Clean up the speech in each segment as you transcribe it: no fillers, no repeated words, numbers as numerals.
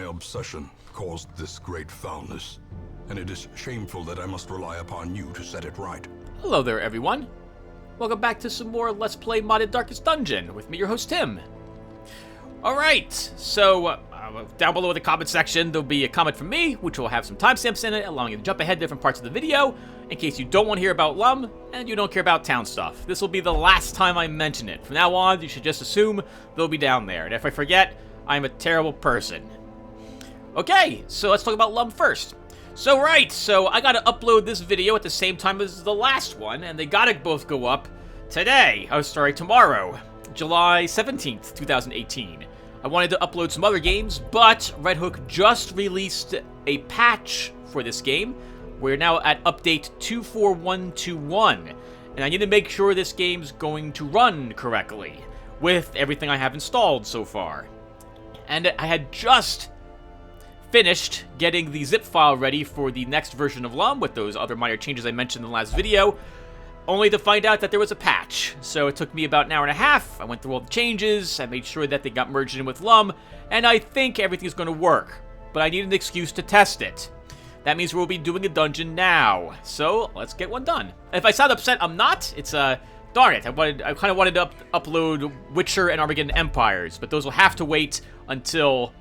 obsession caused this great foulness, and it is shameful that I must rely upon you to set it right. Hello there, everyone. Welcome back to some more Let's Play Modded Darkest Dungeon with me, your host, Tim. Alright, so down below in the comment section, there'll be a comment from me, which will have some timestamps in it, allowing you to jump ahead to different parts of the video, in case you don't want to hear about LUM, and you don't care about town stuff. This will be the last time I mention it. From now on, you should just assume they'll be down there, and if I forget, I'm a terrible person. Okay, so let's talk about LUM first. So I gotta upload this video at the same time as the last one, and they gotta both go up tomorrow, July 17th, 2018. I wanted to upload some other games, but Red Hook just released a patch for this game. We're now at update 24121, and I need to make sure this game's going to run correctly with everything I have installed so far. And I had just finished getting the zip file ready for the next version of LUM with those other minor changes I mentioned in the last video, only to find out that there was a patch. So it took me about an hour and a half. I went through all the changes, I made sure that they got merged in with LUM, and I think everything's going to work. But I need an excuse to test it. That means we'll be doing a dungeon now. So let's get one done. If I sound upset, I'm not. It's darn it. I kind of wanted to upload Witcher and Armageddon Empires, but those will have to wait until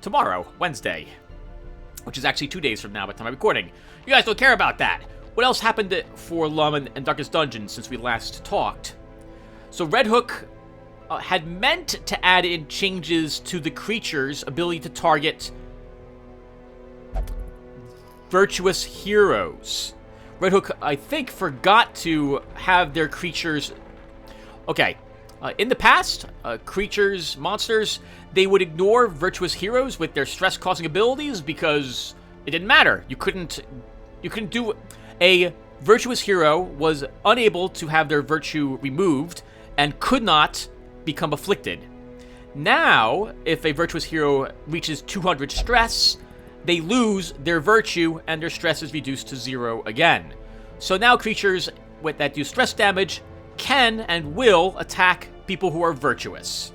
tomorrow, Wednesday, which is actually 2 days from now by the time I'm recording. You guys don't care about that. What else happened for LUM and Darkest Dungeon since we last talked? So Red Hook had meant to add in changes to the creature's ability to target virtuous heroes. Red Hook, I think, forgot to have their creatures... Okay, in the past, monsters, they would ignore virtuous heroes with their stress-causing abilities because it didn't matter. You couldn't do... A virtuous hero was unable to have their virtue removed and could not become afflicted. Now, if a virtuous hero reaches 200 stress, they lose their virtue and their stress is reduced to 0 again. So now creatures that do stress damage can and will attack people who are virtuous.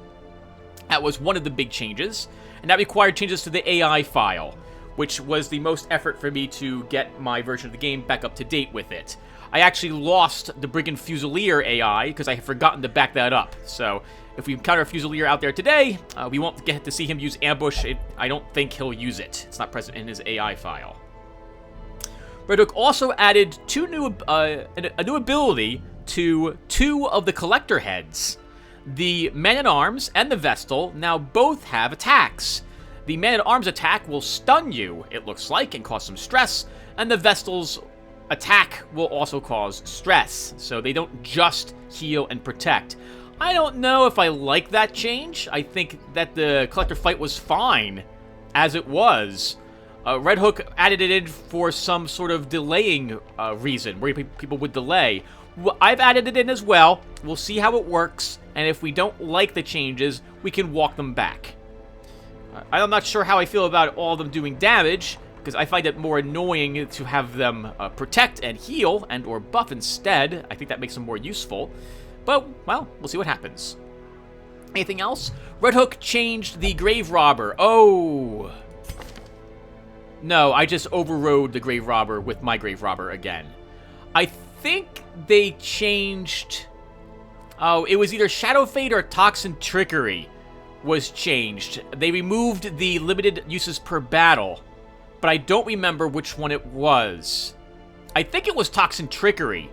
That was one of the big changes, and that required changes to the AI file, which was the most effort for me to get my version of the game back up to date with it. I actually lost the Brigand Fusilier AI because I had forgotten to back that up. So if we encounter a Fusilier out there today, we won't get to see him use Ambush. I don't think he'll use it. It's not present in his AI file. Red Hook also added a new ability to 2 of the Collector heads. The Man-at-Arms and the Vestal now both have attacks. The Man-at-Arms attack will stun you, it looks like, and cause some stress, and the Vestal's attack will also cause stress, so they don't just heal and protect. I don't know if I like that change. I think that the Collector fight was fine as it was. Red Hook added it in for some sort of delaying reason, where people would delay. I've added it in as well. We'll see how it works, and if we don't like the changes, we can walk them back. I'm not sure how I feel about all of them doing damage, because I find it more annoying to have them protect and heal and or buff instead. I think that makes them more useful. But, well, we'll see what happens. Anything else? Red Hook changed the Grave Robber. Oh! No, I just overrode the Grave Robber with my Grave Robber again. I think they changed... Oh, it was either Shadow Fade or Toxin Trickery was changed. They removed the limited uses per battle, but I don't remember which one it was. I think it was Toxin Trickery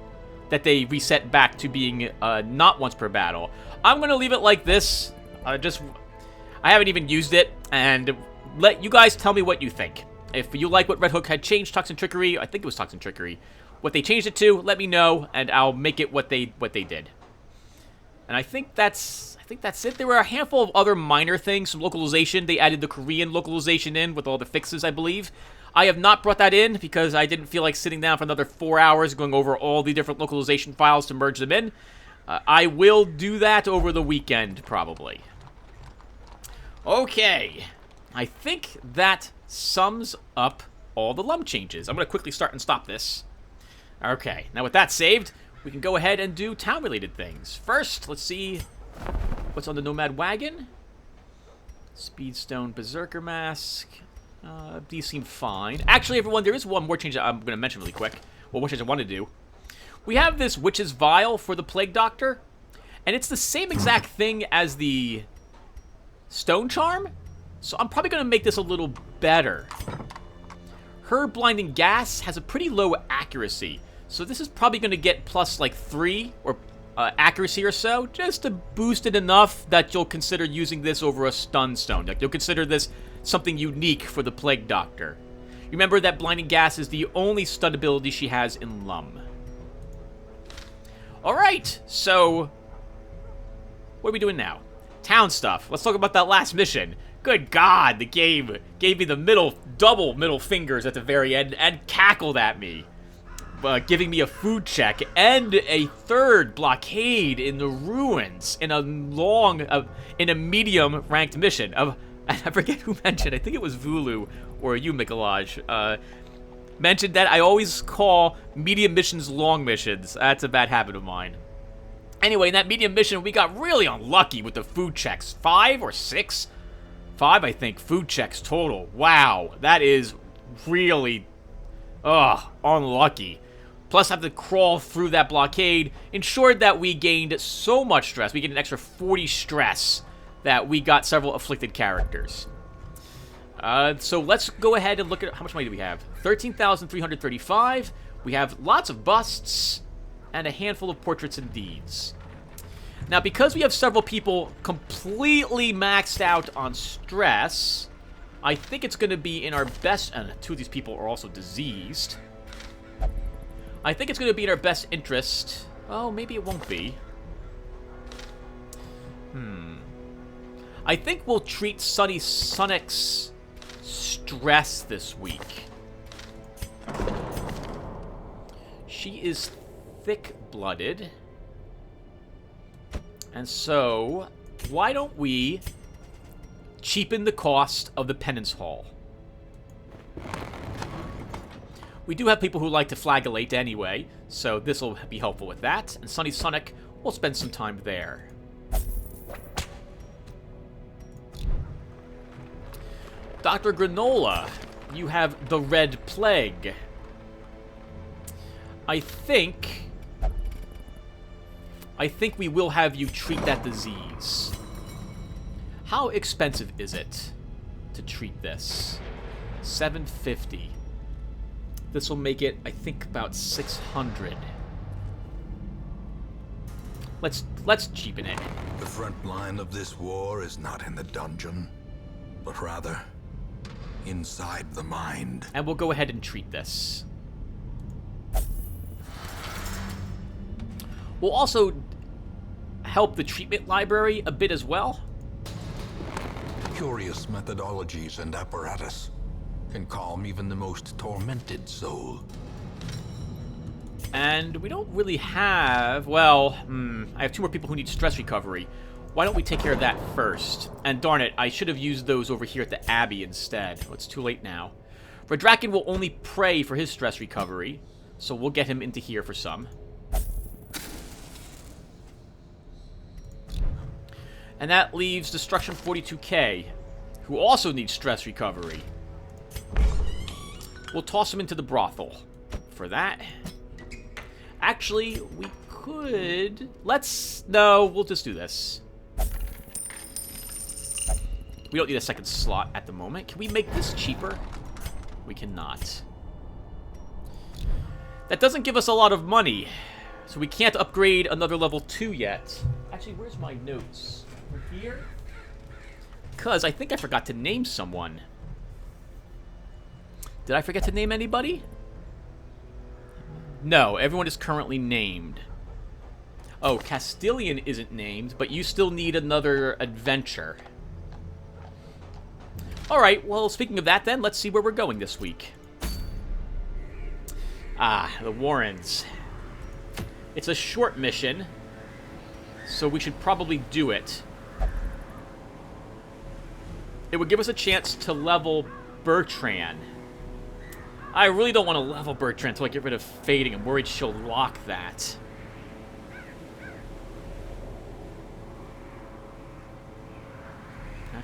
that they reset back to being not once per battle. I'm gonna leave it like this. I haven't even used it, and let you guys tell me what you think. If you like what Red Hook had changed, Toxin Trickery, I think it was Toxin Trickery, what they changed it to, let me know, and I'll make it what they did. And I think that's it. There were a handful of other minor things. Some localization. They added the Korean localization in with all the fixes, I believe. I have not brought that in because I didn't feel like sitting down for another 4 hours going over all the different localization files to merge them in. I will do that over the weekend, probably. Okay. I think that sums up all the LUM changes. I'm going to quickly start and stop this. Okay. Now with that saved, we can go ahead and do town-related things. First, let's see what's on the Nomad Wagon. Speedstone Berserker Mask. These seem fine. Actually, everyone, there is one more change that I'm going to mention really quick. Well, one change I want to do. We have this Witch's Vial for the Plague Doctor. And it's the same exact thing as the Stone Charm. So I'm probably going to make this a little better. Her Blinding Gas has a pretty low accuracy. So this is probably going to get plus like 3 or accuracy or so. Just to boost it enough that you'll consider using this over a Stun Stone. Like, you'll consider this something unique for the Plague Doctor. Remember that Blinding Gas is the only stun ability she has in LUM. Alright, so what are we doing now? Town stuff. Let's talk about that last mission. Good God, the game gave me the double middle fingers at the very end and cackled at me. Giving me a food check and a third blockade in the ruins in a medium ranked mission. I forget who mentioned, I think it was Vulu or you, Mikolaj, mentioned that I always call medium missions long missions. That's a bad habit of mine. Anyway, in that medium mission, we got really unlucky with the food checks. 5 or 6? 5, I think, food checks total. Wow, that is really, unlucky. Plus, have to crawl through that blockade ensured that we gained so much stress. We gained an extra 40 stress that we got several afflicted characters. So let's go ahead and look at how much money do we have. 13,335. We have lots of busts and a handful of portraits and deeds. Now, because we have several people completely maxed out on stress, I think it's going to be in our best... And 2 of these people are also diseased. I think it's going to be in our best interest. Oh, maybe it won't be. I think we'll treat Sunny Sonic's stress this week. She is thick-blooded. And so, why don't we cheapen the cost of the Penance Hall? We do have people who like to flagellate anyway, so this will be helpful with that. And Sunny Sonic will spend some time there. Dr. Granola, you have the Red Plague. I think we will have you treat that disease. How expensive is it to treat this? $750. This will make it, I think, about $600. Let's cheapen it. The front line of this war is not in the dungeon, but rather inside the mind. And we'll go ahead and treat this. We'll also help the treatment library a bit as well. Curious methodologies and apparatus can calm even the most tormented soul. And we don't really have... Well, I have 2 more people who need stress recovery. Why don't we take care of that first? And darn it, I should have used those over here at the Abbey instead. Well, it's too late now. Redraken will only pray for his stress recovery, so we'll get him into here for some. And that leaves Destruction 42K, who also needs stress recovery. We'll toss him into the brothel for that. Actually, we could... No, we'll just do this. We don't need a second slot at the moment. Can we make this cheaper? We cannot. That doesn't give us a lot of money, so we can't upgrade another level 2 yet. Actually, where's my notes? Over here? Because I think I forgot to name someone. Did I forget to name anybody? No, everyone is currently named. Oh, Castilian isn't named, but you still need another adventure. Alright, well, speaking of that then, let's see where we're going this week. Ah, the Warrens. It's a short mission, so we should probably do it. It would give us a chance to level Bertrand. I really don't want to level Bertrand until I get rid of Fading. I'm worried she'll lock that.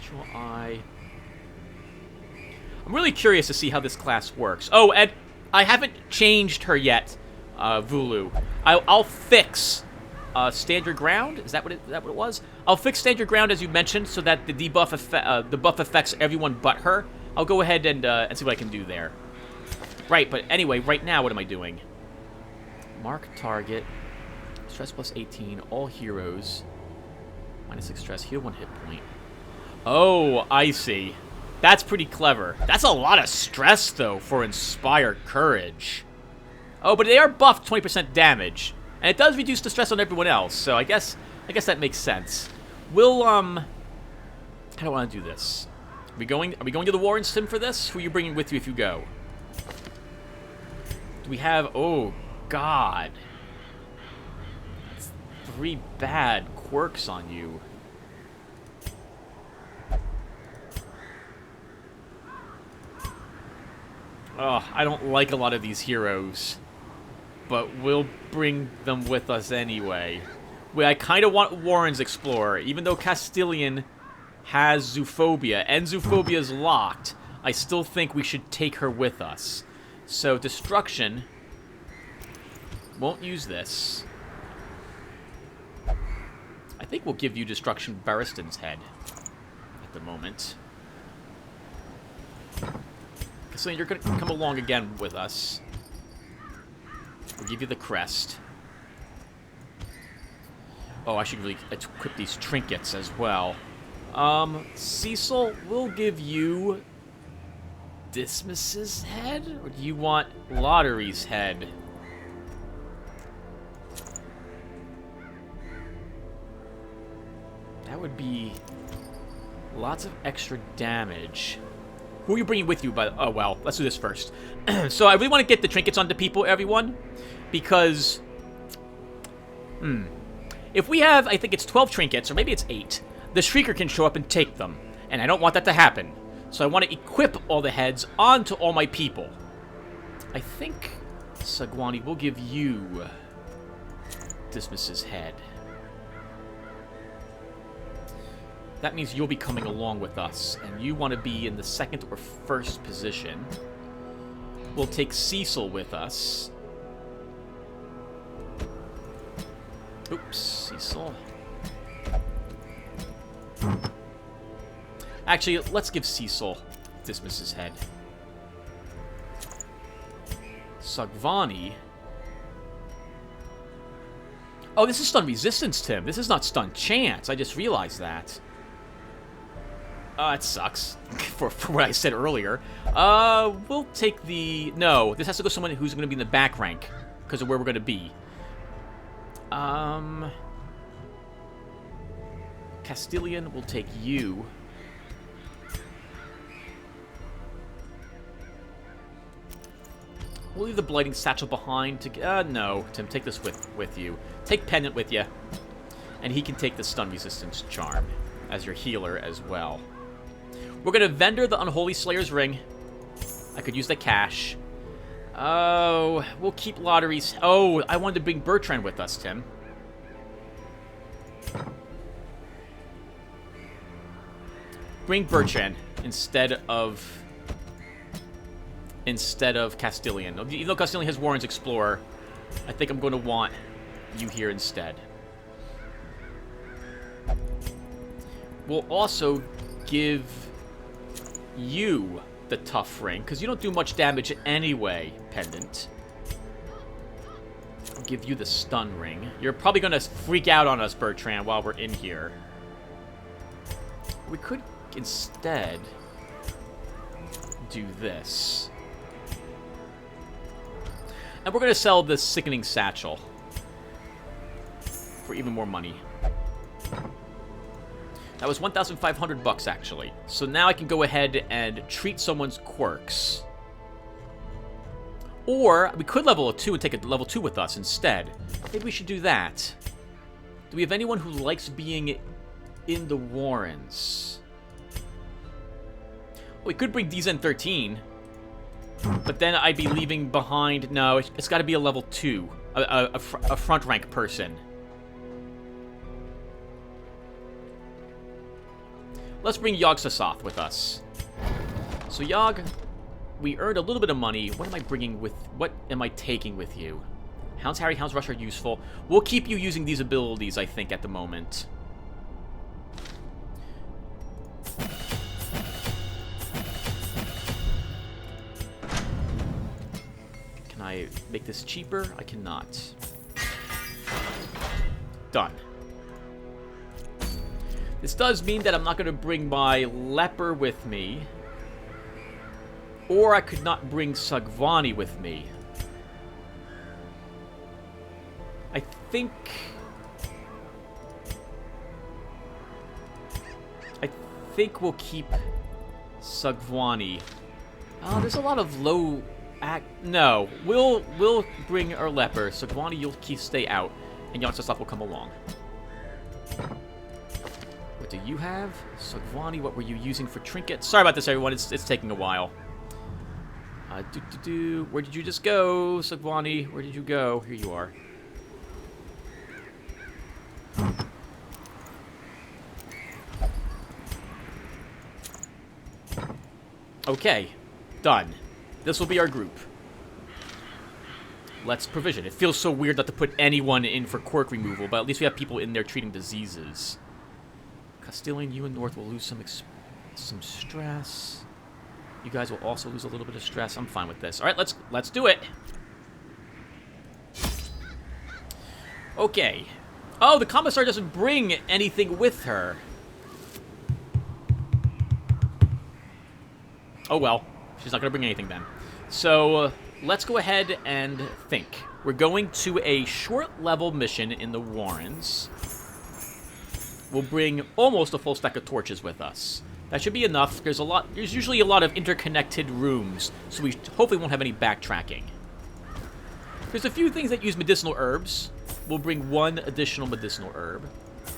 Natural Eye. I'm really curious to see how this class works. Oh, and I haven't changed her yet, Vulu. I'll fix Standard Ground. Is that what it was? I'll fix Standard Ground, as you mentioned, so that the debuff the buff affects everyone but her. I'll go ahead and see what I can do there. Right, but anyway, right now, what am I doing? Mark target. Stress plus 18. All heroes. -6 stress. Heal 1 hit point. Oh, I see. That's pretty clever. That's a lot of stress, though, for Inspire Courage. Oh, but they are buffed 20% damage. And it does reduce the stress on everyone else, so I guess that makes sense. We'll, how do I want to do this? Are we going to the Warren Sim for this? Who are you bringing with you if you go? Do we have, oh, God. 3 bad quirks on you. Oh, I don't like a lot of these heroes. But we'll bring them with us anyway. I kind of want Warren's Explorer. Even though Castilian has Zoophobia, and Zoophobia is locked, I still think we should take her with us. So, Destruction. Won't use this. I think we'll give you Destruction Barristan's head at the moment. So you're going to come along again with us. We'll give you the crest. Oh, I should really equip these trinkets as well. Cecil, we'll give you Dismas's head? Or do you want Lotaeri's head? That would be lots of extra damage. Who are you bringing with you? Oh, well, let's do this first. So I really want to get the trinkets onto people, everyone. Because, if we have, I think it's 12 trinkets, or maybe it's 8, the Shrieker can show up and take them. And I don't want that to happen. So I want to equip all the heads onto all my people. I think, Sagwani, will give you Dismas's head. That means you'll be coming along with us, and you want to be in the 2nd or 1st position. We'll take Cecil with us. Oops, Cecil. Actually, let's give Cecil Dismas's head. Sagvani. Oh, this is stun resistance, Tim. This is not stun chance. I just realized that. It sucks, for what I said earlier. We'll take the... No, this has to go someone who's going to be in the back rank, because of where we're going to be. Castilian will take you. We'll leave the Blighting Satchel behind to... no, Tim, take this with you. Take Pendant with you. And he can take the Stun Resistance Charm as your healer as well. We're going to vendor the Unholy Slayer's Ring. I could use the cash. Oh, we'll keep Lotaeri's... Oh, I wanted to bring Bertrand with us, Tim. Bring Bertrand instead of Castilian. Even though Castilian has Warren's Explorer, I think I'm going to want you here instead. We'll also give you the tough ring, because you don't do much damage anyway, Pendant. I'll give you the stun ring. You're probably going to freak out on us, Bertrand, while we're in here. We could instead do this. And we're going to sell this Sickening Satchel for even more money. That was 1,500 bucks, actually. So now I can go ahead and treat someone's quirks. Or we could level a 2 and take a level 2 with us instead. Maybe we should do that. Do we have anyone who likes being in the Warrens? We could bring DZN13. But then I'd be leaving behind... No, it's got to be a level 2. A front rank person. let's bring Yogg-Sothoth with us. So Yogg, we earned a little bit of money. What am I bringing with... What am I taking with you? Hound's Harry, Hound's Rush are useful. We'll keep you using these abilities, I think, at the moment. Can I make this cheaper? I cannot. Done. This does mean that I'm not going to bring my leper with me. Or I could not bring Sagvani with me. I think we'll keep Sagvani. Oh, there's a lot of low act. No, we'll bring our leper. Sagvani, you'll stay out, and Yogg-Sothoth will come along. What do you have, Sagvani? What were you using for trinkets? Sorry about this, everyone. It's taking a while. Where did you just go, Sagvani? Where did you go? Here you are. Okay, done. This will be our group. Let's provision. It feels so weird not to put anyone in for quirk removal, but at least we have people in there treating diseases. Castilian, you and North will lose some stress. You guys will also lose a little bit of stress. I'm fine with this. All right, let's do it. Okay. Oh, the commissar doesn't bring anything with her. Oh, well. She's not going to bring anything then. So, let's go ahead and think. We're going to a short-level mission in the Warrens. We'll bring almost a full stack of torches with us. That should be enough. There's usually a lot of interconnected rooms, so we hopefully won't have any backtracking. There's a few things that use medicinal herbs. We'll bring 1 additional medicinal herb.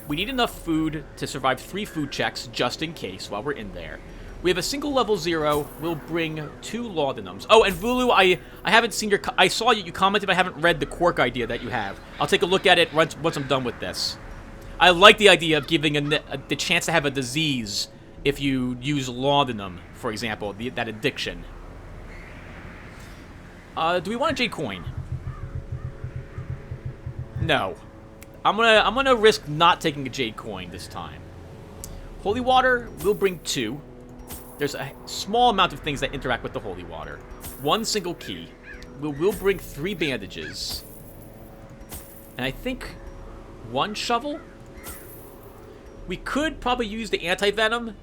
We need enough food to survive 3 food checks, just in case, while we're in there. We have a single level 0. We'll bring 2 laudanums. Oh, and Vulu, I haven't seen your... I saw you commented, but I haven't read the quirk idea that you have. I'll take a look at it once I'm done with this. I like the idea of giving the chance to have a disease if you use laudanum, for example, that addiction. Do we want a Jade coin? No. I'm gonna risk not taking a Jade coin this time. Holy water, we'll bring 2. There's a small amount of things that interact with the holy water. 1 single key. We'll bring 3 bandages. And I think 1 shovel? We could probably use the anti-venom.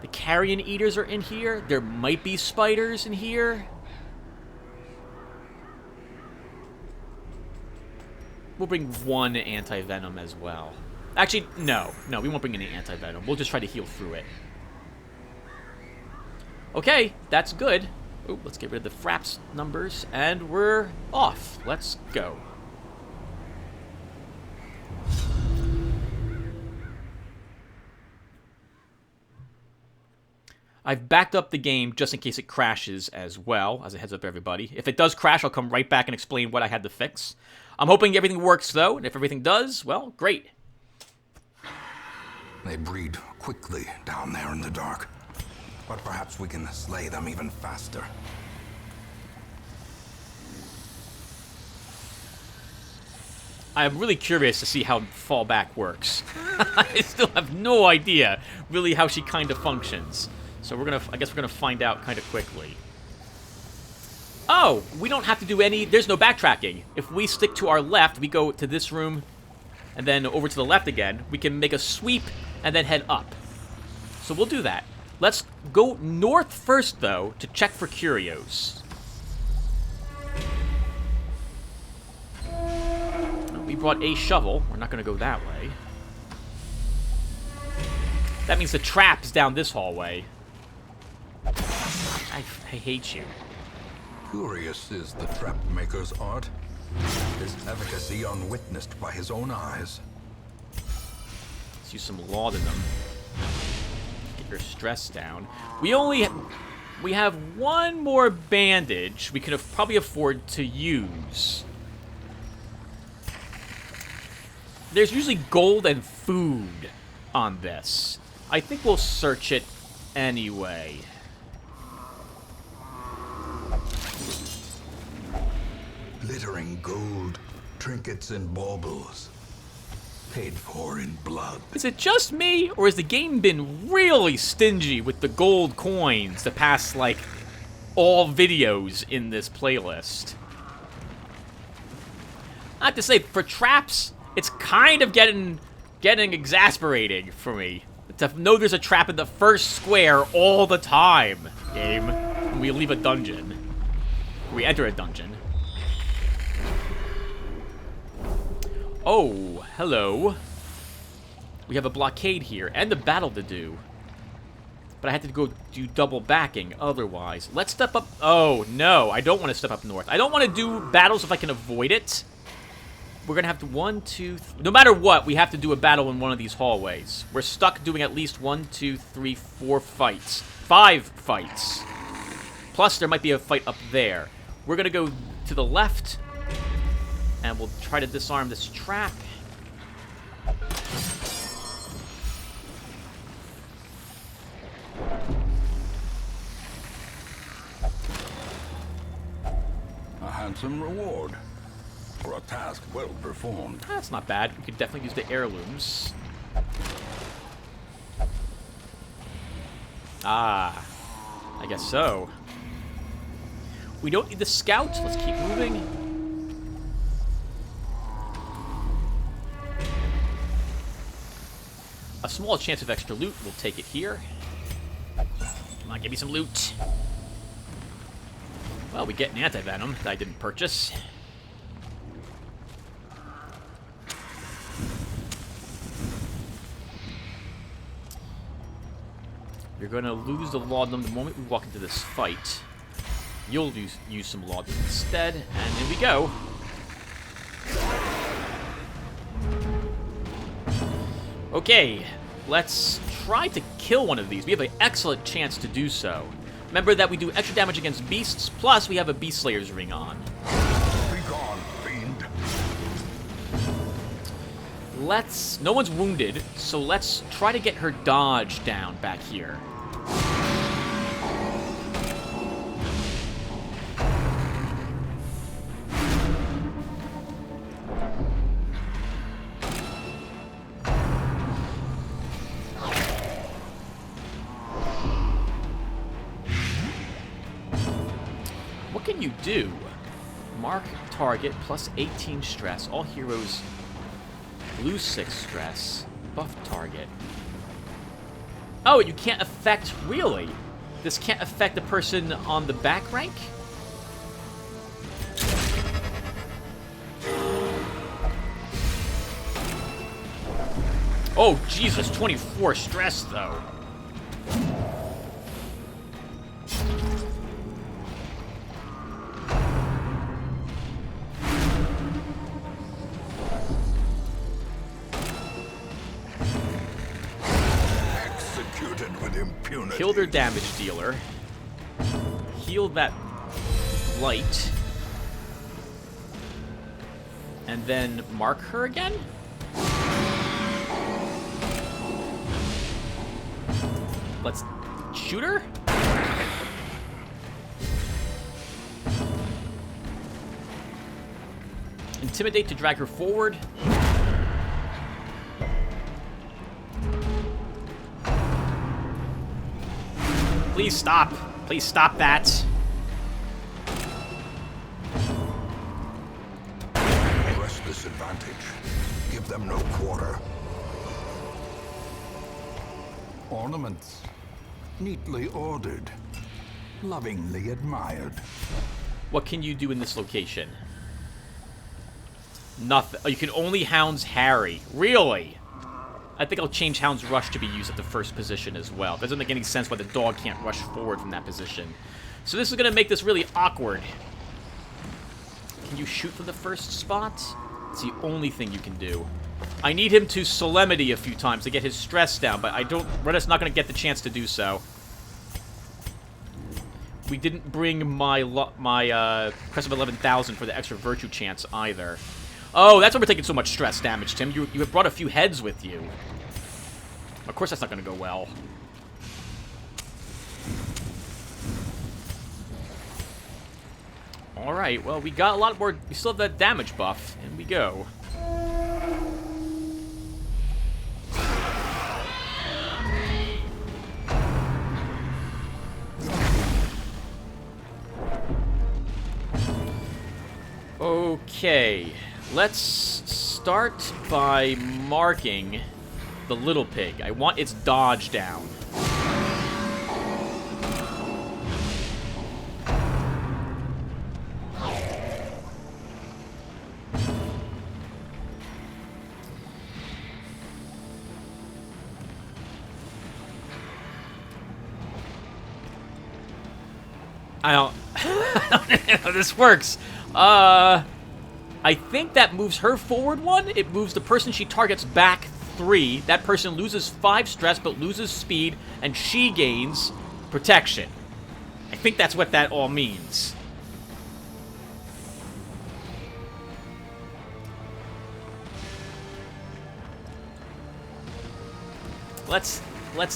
The carrion eaters are in here. There might be spiders in here. We'll bring 1 anti-venom as well. Actually, no, we won't bring any anti-venom. We'll just try to heal through it. Okay, that's good. Ooh, let's get rid of the fraps numbers, and we're off. Let's go. I've backed up the game just in case it crashes as well, as a heads up everybody. If it does crash, I'll come right back and explain what I had to fix. I'm hoping everything works though, and if everything does, well, great. They breed quickly down there in the dark, but perhaps we can slay them even faster. I'm really curious to see how fallback works. I still have no idea really how she kind of functions. So I guess we're gonna find out kind of quickly. Oh, we don't have to do there's no backtracking. If we stick to our left, we go to this room, and then over to the left again, we can make a sweep and then head up. So we'll do that. Let's go north first, though, to check for curios. We brought a shovel. We're not gonna go that way. That means the trap's down this hallway. I hate you. Curious is the trap maker's art. His efficacy unwitnessed by his own eyes. Let's use some laudanum. Get your stress down. We have 1 more bandage we could probably afford to use. There's usually gold and food on this. I think we'll search it anyway. Glittering gold, trinkets and baubles. Paid for in blood. Is it just me, or has the game been really stingy with the gold coins the past, like, all videos in this playlist? I have to say, for traps, it's kind of getting exasperating for me. To know there's a trap in the first square all the time, game. When we leave a dungeon. We enter a dungeon. Oh, hello. We have a blockade here, and a battle to do. But I had to go do double backing otherwise. Let's step up. Oh, no. I don't want to step up north. I don't want to do battles if I can avoid it. We're going to have to 1, 2, no matter what, we have to do a battle in one of these hallways. We're stuck doing at least 1, 2, 3, 4 fights. 5 fights. Plus, there might be a fight up there. We're going to go to the left. And we'll try to disarm this trap. A handsome reward for a task well performed. That's not bad. We could definitely use the heirlooms. Ah, I guess so. We don't need the scout. Let's keep moving. A small chance of extra loot. We'll take it here. Come on, give me some loot. Well, we get an anti-venom that I didn't purchase. You're going to lose the laudanum the moment we walk into this fight. You'll use some laudanum instead, and there we go. Okay, let's try to kill one of these. We have an excellent chance to do so. Remember that we do extra damage against beasts, plus we have a Beast Slayer's ring on. Be gone, fiend. No one's wounded, so let's try to get her dodge down back here. What can you do? Mark target plus 18 stress. All heroes lose 6 stress. Buff target. Oh, you can't affect... Really? This can't affect the person on the back rank? Oh, Jesus. 24 stress, though. Kill their damage dealer. Heal that light. And then mark her again? Let's shoot her? Intimidate to drag her forward. Please stop. Please stop that. Press this advantage. Give them no quarter. Ornaments. Neatly ordered. Lovingly admired. What can you do in this location? Nothing. Oh, you can only Hound's Harry. Really? I think I'll change Hound's Rush to be used at the first position as well. It doesn't make any sense why the dog can't rush forward from that position. So this is going to make this really awkward. Can you shoot from the first spot? It's the only thing you can do. I need him to Solemnity a few times to get his stress down, but I don't... Reddit's not going to get the chance to do so. We didn't bring my Crest of 11,000 for the extra Virtue chance either. Oh, that's why we're taking so much stress damage, Tim. You have brought a few heads with you. Of course that's not going to go well. Alright, well, we got a lot more... We still have that damage buff. And we go. Okay, let's start by marking the little pig. I want its dodge down. I don't know how this works. I think that moves her forward 1. It moves the person she targets back 3. That person loses 5 stress but loses speed, and she gains protection. I think that's what that all means. Let's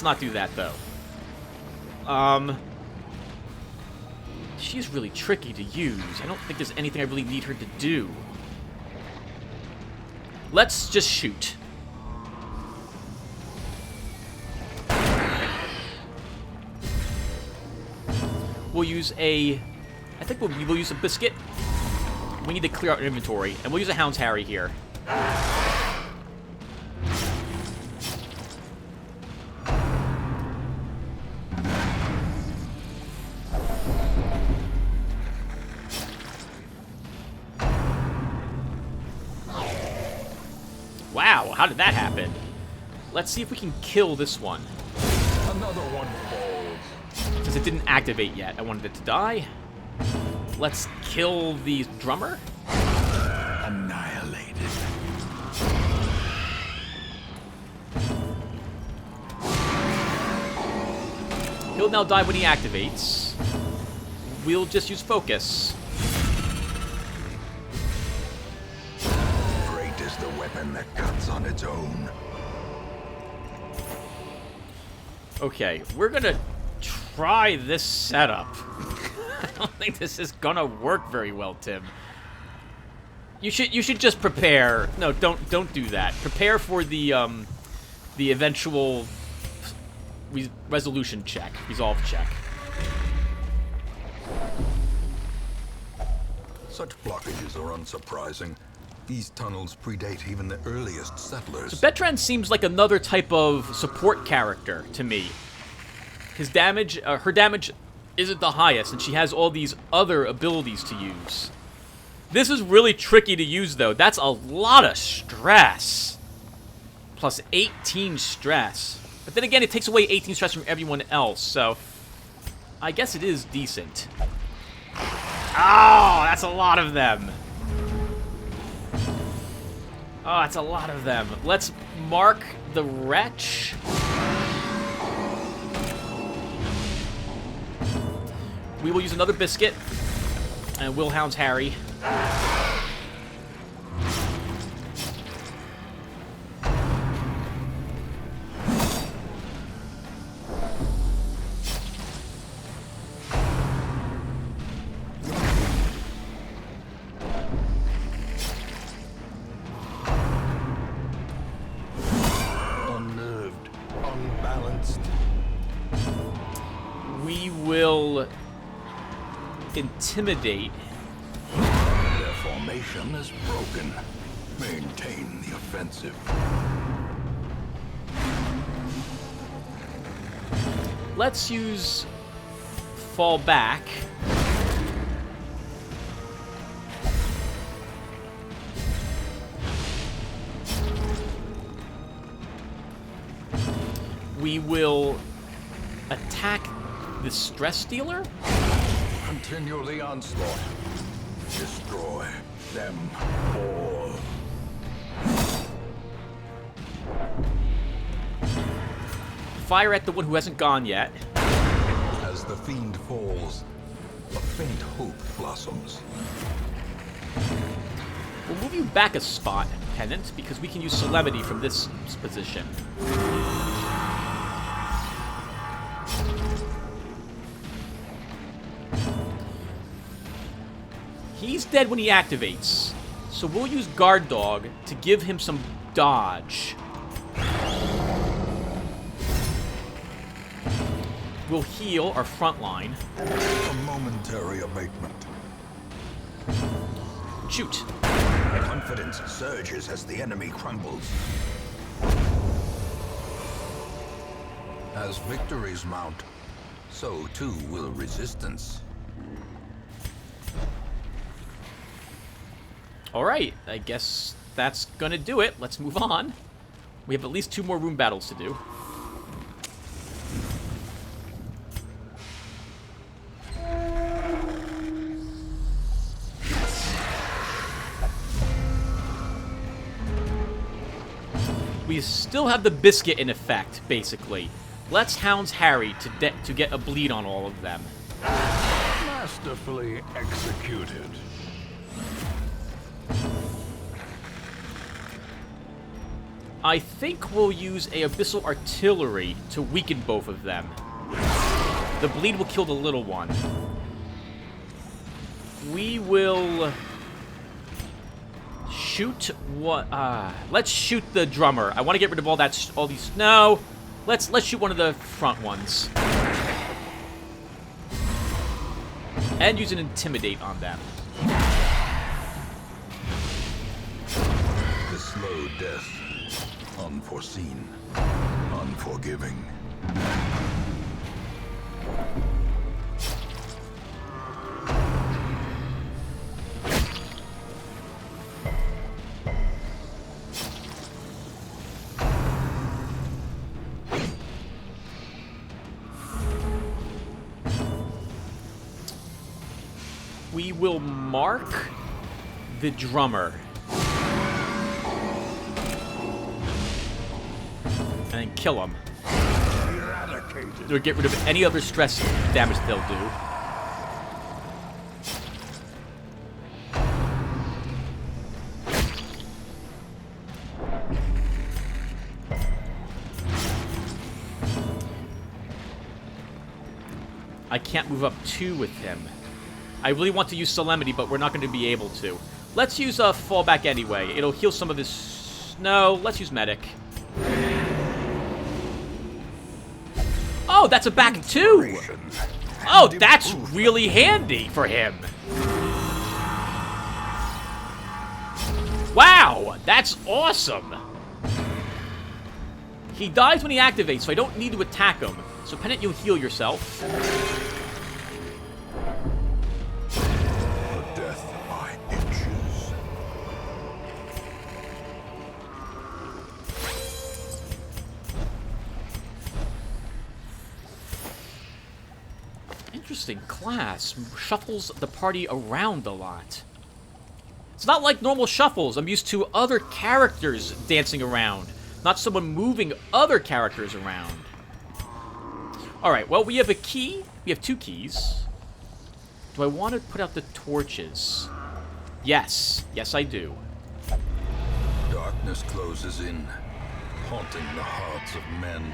not do that though. She's really tricky to use. I don't think there's anything I really need her to do. Let's just shoot. We'll use a... I think we'll use a biscuit. We need to clear out our inventory. And we'll use a Hound's Harry here. Wow, how did that happen? Let's see if we can kill this one. Another one falls. Since it didn't activate yet, I wanted it to die. Let's kill the drummer. Annihilated. He'll now die when he activates. We'll just use focus. Great is the weapon that cuts on its own. Okay, we're gonna try this setup. I don't think this is gonna work very well, Tim. You should just prepare. No, don't do that. Prepare for the eventual resolution check, resolve check. Such blockages are unsurprising. These tunnels predate even the earliest settlers. Betran seems like another type of support character to me. His damage, her damage isn't the highest, and she has all these other abilities to use. This is really tricky to use, though. That's a lot of stress. Plus 18 stress. But then again, it takes away 18 stress from everyone else, so I guess it is decent. Oh, that's a lot of them. Oh, that's a lot of them. Let's mark the wretch. We will use another biscuit. And Wilhelm's Harry. Unnerved, unbalanced. We will intimidate. Their formation is broken. Maintain the offensive. Let's use fall back. We will attack the stress dealer. Continue the onslaught. Destroy them all. Fire at the one who hasn't gone yet. As the fiend falls, a faint hope blossoms. We'll move you back a spot, Pennant, because we can use Solemnity from this position. He's dead when he activates. So we'll use Guard Dog to give him some dodge. We'll heal our front line. A momentary abatement. Shoot. Confidence surges as the enemy crumbles. As victories mount, so too will resistance. Alright, I guess that's gonna do it. Let's move on. We have at least 2 more room battles to do. We still have the biscuit in effect, basically. Let's hounds Harry to get a bleed on all of them. Masterfully executed. I think we'll use a Abyssal Artillery to weaken both of them. The bleed will kill the little one. We will shoot what? Let's shoot the drummer. I want to get rid of all these. No, let's shoot one of the front ones and use an intimidate on them. The slow death. Unforeseen, unforgiving. We will mark the drummer. And then kill them. Or get rid of any other stress damage they'll do. I can't move up 2 with him. I really want to use Solemnity, but we're not going to be able to. Let's use a fallback anyway. It'll heal some of his... No, let's use Medic. Oh, that's a back 2! Oh, that's really handy for him. Wow, that's awesome. He dies when he activates, so I don't need to attack him. So, Pennant, you'll heal yourself. Death by inches. Interesting class. Shuffles the party around a lot. It's not like normal shuffles. I'm used to other characters dancing around, not someone moving other characters around. Alright, well, we have a key. We have 2 keys. Do I want to put out the torches? Yes. Yes, I do. Darkness closes in, haunting the hearts of men.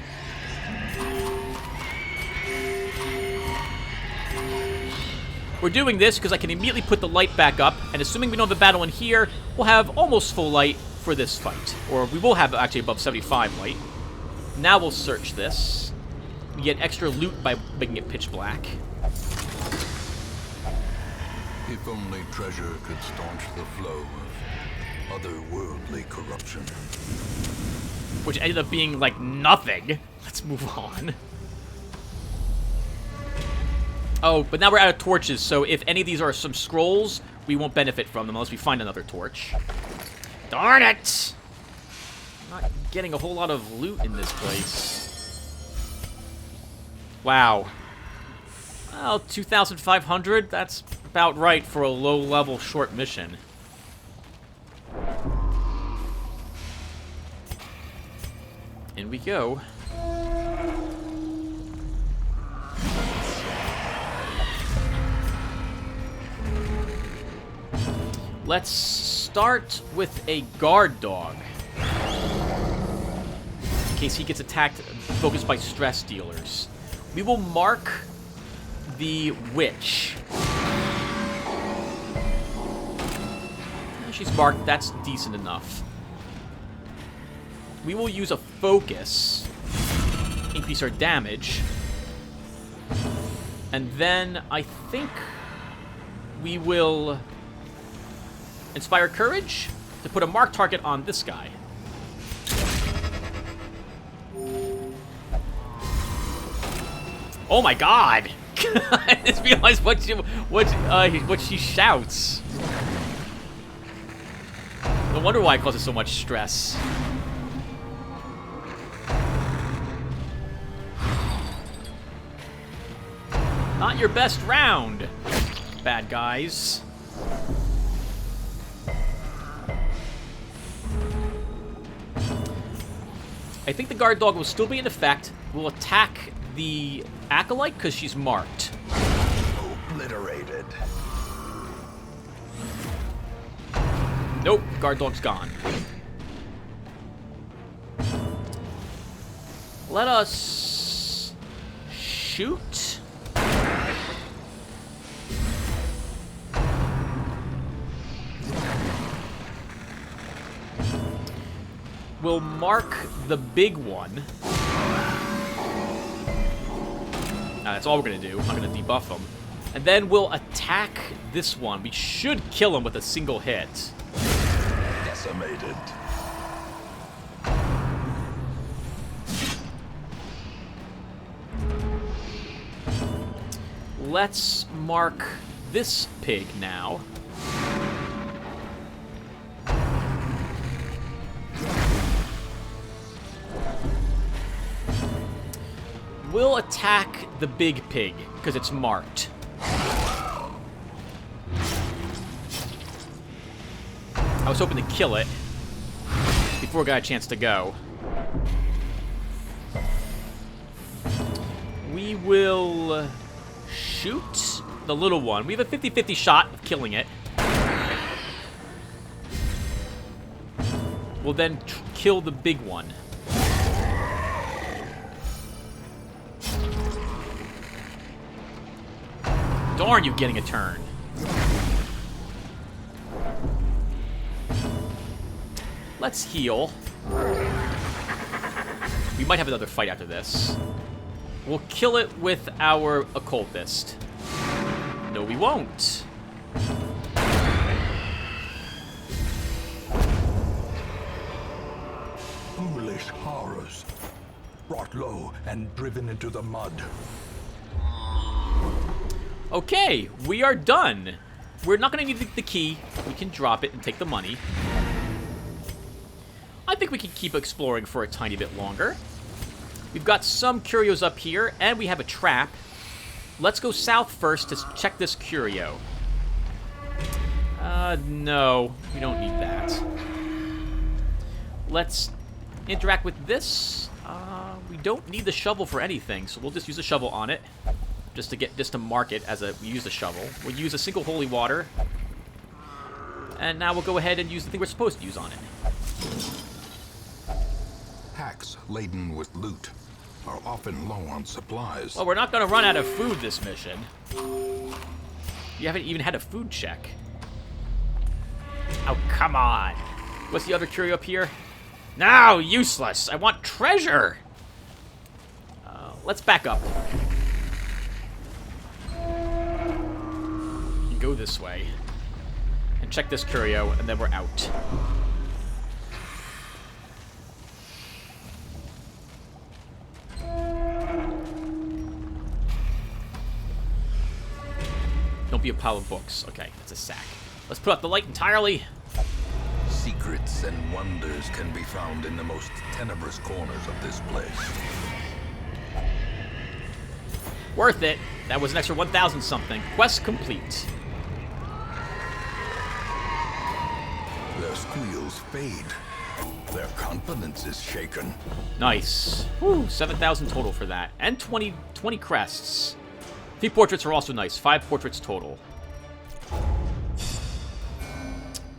We're doing this because I can immediately put the light back up, and assuming we don't have a battle in here, we'll have almost full light for this fight. Or we will have actually above 75 light. Now we'll search this. We get extra loot by making it pitch black. If only treasure could staunch the flow of otherworldly corruption. Which ended up being, like, nothing. Let's move on. Oh, but now we're out of torches, so if any of these are some scrolls, we won't benefit from them unless we find another torch. Darn it! Not getting a whole lot of loot in this place. Wow. Well, 2,500? That's about right for a low-level short mission. In we go. Let's start with a guard dog. In case he gets attacked, focused by stress dealers. We will mark the witch. She's marked. That's decent enough. We will use a focus. Increase our damage. And then I think we will inspire courage to put a marked target on this guy. Oh my god! I just realized what she shouts. No wonder why it causes so much stress. Not your best round, bad guys. I think the guard dog will still be in effect. We'll attack the acolyte because she's marked. Obliterated. Nope, guard dog's gone. Let us shoot. We'll mark the big one. That's all we're gonna do. I'm not gonna debuff him. And then we'll attack this one. We should kill him with a single hit. Decimated. Let's mark this pig now. We'll attack the big pig, because it's marked. I was hoping to kill it before it got a chance to go. We will shoot the little one. We have a 50-50 shot of killing it. We'll then kill the big one. Darn you getting a turn. Let's heal. We might have another fight after this. We'll kill it with our occultist. No, we won't. Foolish horrors. Brought low and driven into the mud. Okay, we are done. We're not going to need the key. We can drop it and take the money. I think we can keep exploring for a tiny bit longer. We've got some curios up here, and we have a trap. Let's go south first to check this curio. No, we don't need that. Let's interact with this. We don't need the shovel for anything, so we'll just use the shovel on it. Just to mark it as we use the shovel. We'll use a single holy water. And now we'll go ahead and use the thing we're supposed to use on it. Packs laden with loot are often low on supplies. Well, we're not going to run out of food this mission. You haven't even had a food check. Oh, come on. What's the other curio up here? No, useless. I want treasure. Let's back up. Go this way and check this curio, and then we're out. Don't be a pile of books. Okay, it's a sack. Let's put out the light entirely. Secrets and wonders can be found in the most tenebrous corners of this place. Worth it. That was an extra 1,000 something. Quest complete. Their squeals fade. Their confidence is shaken. Nice. Whew, 7,000 total for that. And 20 crests. 3 portraits are also nice. 5 portraits total.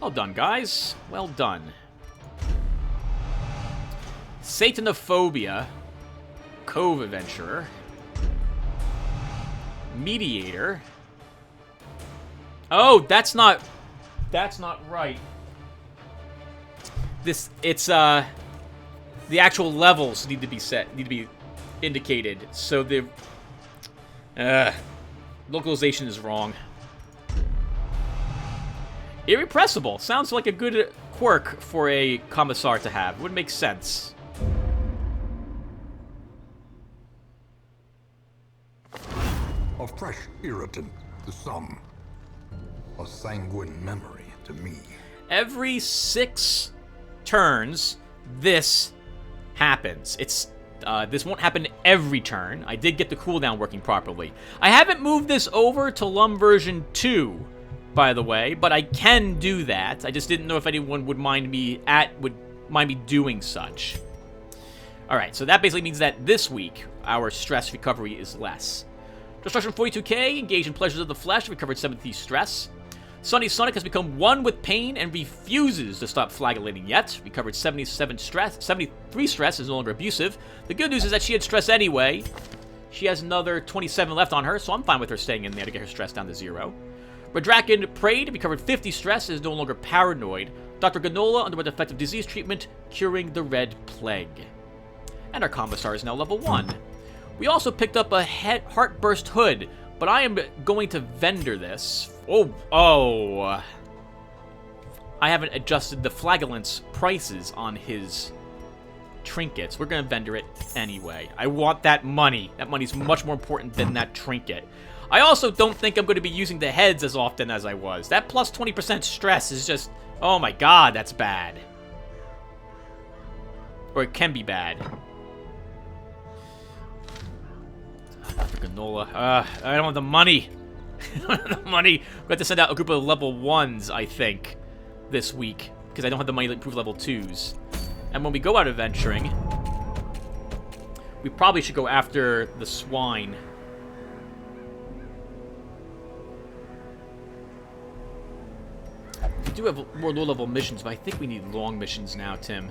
Well done, guys. Well done. Satanophobia. Cove Adventurer. Mediator. Oh, that's not right. the actual levels need to be indicated. So the localization is wrong. Irrepressible sounds like a good quirk for a commissar to have. It would make sense. A fresh irritant to some. A sanguine memory to me. Every 6 turns, this happens. This won't happen every turn. I did get the cooldown working properly. I haven't moved this over to LUM version 2, by the way, but I can do that. I just didn't know if anyone would mind me doing such. Alright, so that basically means that this week, our stress recovery is less. Destruction 42k, engage in pleasures of the flesh, recovered 70 stress. Sunny Sonic has become one with pain and refuses to stop flagellating yet. Recovered 77 stress. 73 stress, is no longer abusive. The good news is that she had stress anyway. She has another 27 left on her, so I'm fine with her staying in there to get her stress down to 0. Redraken prayed, recovered 50 stress, is no longer paranoid. Dr. Ganola underwent effective disease treatment, curing the Red Plague. And our Commissar is now level 1. We also picked up a Heartburst Hood, but I am going to vendor this. Oh. I haven't adjusted the Flagellant's prices on his trinkets. We're going to vendor it anyway. I want that money. That money's much more important than that trinket. I also don't think I'm going to be using the heads as often as I was. That plus 20% stress is just... Oh my god, that's bad. Or it can be bad. Dr. Ganola. I don't have the money. I don't have the money. We're going to send out a group of level 1s, I think, this week. Because I don't have the money to improve level 2s. And when we go out adventuring, we probably should go after the swine. We do have more low-level missions, but I think we need long missions now, Tim.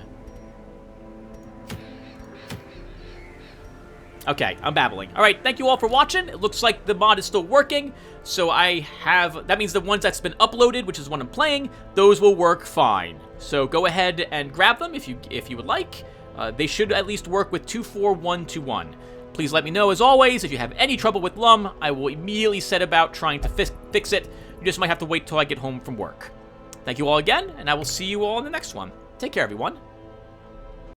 Okay, I'm babbling. Alright, thank you all for watching. It looks like the mod is still working. So that means the ones that's been uploaded, which is what I'm playing, those will work fine. So go ahead and grab them if you would like. They should at least work with 24121. Please let me know, as always, if you have any trouble with LUM. I will immediately set about trying to fix it. You just might have to wait till I get home from work. Thank you all again, and I will see you all in the next one. Take care, everyone.